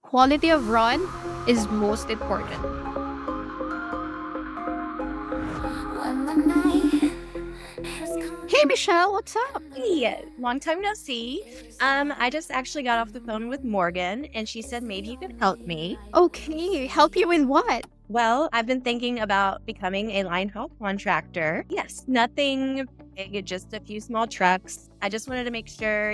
Quality of run is most important. Hey Michelle, what's up? Hey, long time no see. I just actually got off the phone with Morgan and she said maybe you could help me. Okay, help you in what? Well, I've been thinking about becoming a line haul contractor. Yes, nothing big, just a few small trucks. I just wanted to make sure,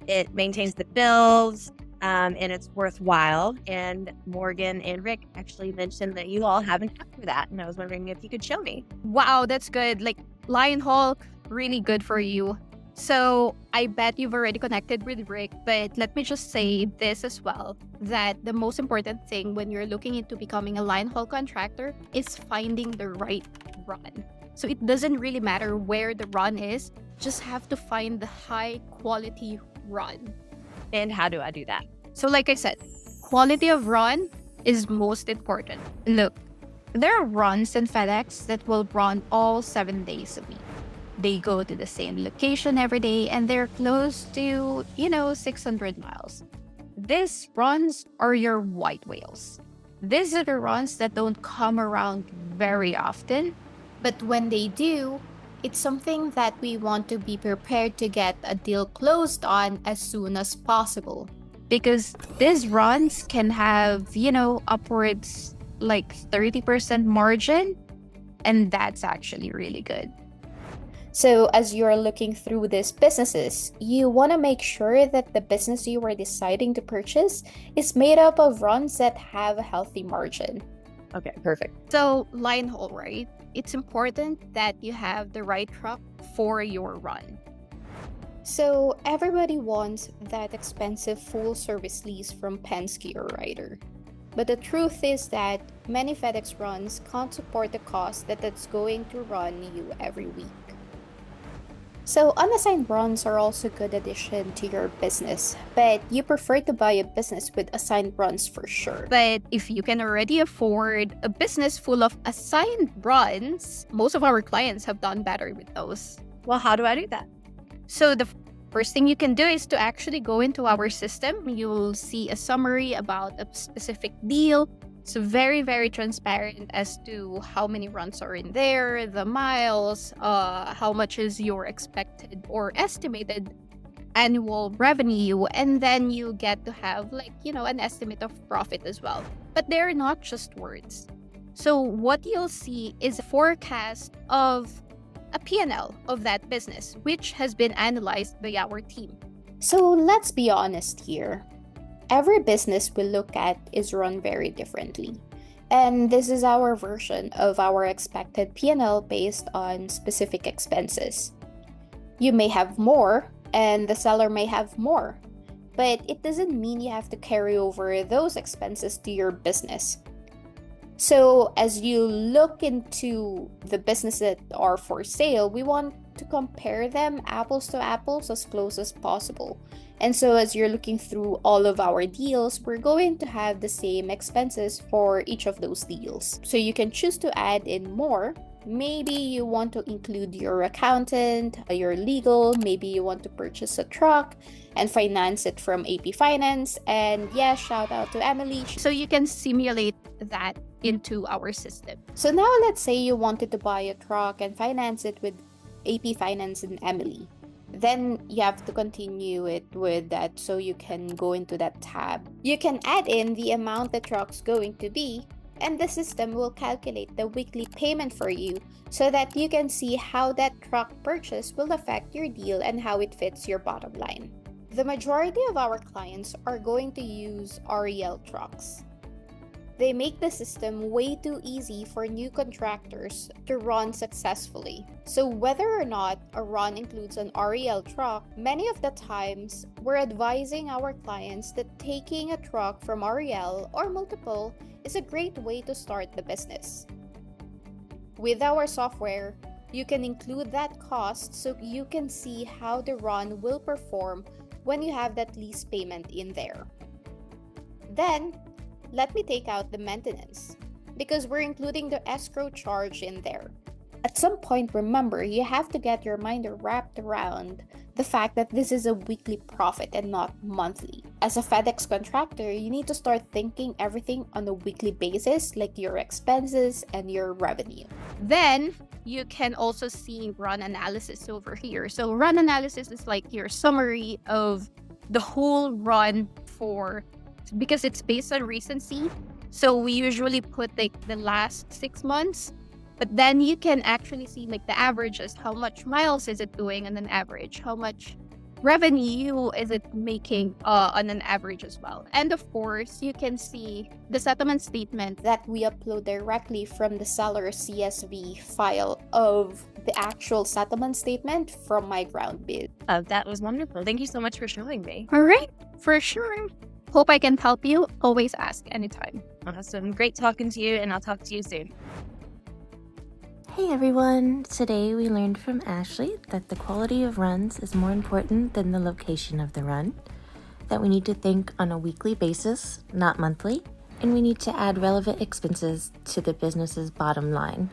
it maintains the bills, and it's worthwhile. And Morgan and Rick actually mentioned that you all have an app for that. And I was wondering if you could show me. Wow, that's good. Like Lion really good for you. So I bet you've already connected with Rick, but let me just say this as well, that the most important thing when you're looking into becoming a line haul contractor is finding the right run. So it doesn't really matter where the run is, just have to find the high quality run. And how do I do that? So like I said, quality of run is most important. Look, there are runs in FedEx that will run all 7 days a week. They go to the same location every day and they're close to, 600 miles. These runs are your white whales. These are the runs that don't come around very often. But when they do, it's something that we want to be prepared to get a deal closed on as soon as possible. Because these runs can have, upwards like 30% margin, and that's actually really good. So as you're looking through these businesses, you want to make sure that the business you are deciding to purchase is made up of runs that have a healthy margin. Okay, perfect. So line haul, right? It's important that you have the right truck for your run. So everybody wants that expensive full service lease from Penske or Ryder. But the truth is that many FedEx runs can't support the cost that it's going to run you every week. So unassigned runs are also a good addition to your business, but you prefer to buy a business with assigned runs for sure. But if you can already afford a business full of assigned runs, most of our clients have done better with those. Well, how do I do that? So the first thing you can do is to actually go into our system. You'll see a summary about a specific deal. So very, very transparent as to how many runs are in there, the miles, how much is your expected or estimated annual revenue, and then you get to have an estimate of profit as well. But they're not just words. So what you'll see is a forecast of a P&L of that business, which has been analyzed by our team. So let's be honest here. Every business we look at is run very differently. And this is our version of our expected P&L based on specific expenses. You may have more, and the seller may have more, but it doesn't mean you have to carry over those expenses to your business. So as you look into the businesses that are for sale, we want to compare them apples to apples as close as possible. And so as you're looking through all of our deals, we're going to have the same expenses for each of those deals. So you can choose to add in more. Maybe you want to include your accountant, your legal, maybe you want to purchase a truck and finance it from AP Finance. And yes, shout out to Emily. So you can simulate that into our system. So now let's say you wanted to buy a truck and finance it with AP Finance and Emily. Then you have to continue it with that, so you can go into that tab. You can add in the amount the truck's going to be, and the system will calculate the weekly payment for you so that you can see how that truck purchase will affect your deal and how it fits your bottom line. The majority of our clients are going to use REL trucks. They make the system way too easy for new contractors to run successfully. So whether or not a run includes an REL truck, many of the times we're advising our clients that taking a truck from REL or multiple is a great way to start the business. With our software, you can include that cost so you can see how the run will perform when you have that lease payment in there. Then, let me take out the maintenance, because we're including the escrow charge in there. At some point, remember, you have to get your mind wrapped around the fact that this is a weekly profit and not monthly. As a FedEx contractor, you need to start thinking everything on a weekly basis, like your expenses and your revenue. Then you can also see run analysis over here. So run analysis is like your summary of the whole run because it's based on recency. So we usually put like the last 6 months, but then you can actually see like the averages, how much miles is it doing on an average, how much revenue is it making on an average as well. And of course, you can see the settlement statement that we upload directly from the seller CSV file of the actual settlement statement from my ground bid. That was wonderful. Thank you so much for showing me. All right, for sure. Hope I can help you. Always ask anytime. Awesome. Great talking to you, and I'll talk to you soon. Hey everyone! Today we learned from Ashley that the quality of runs is more important than the location of the run, that we need to think on a weekly basis, not monthly, and we need to add relevant expenses to the business's bottom line.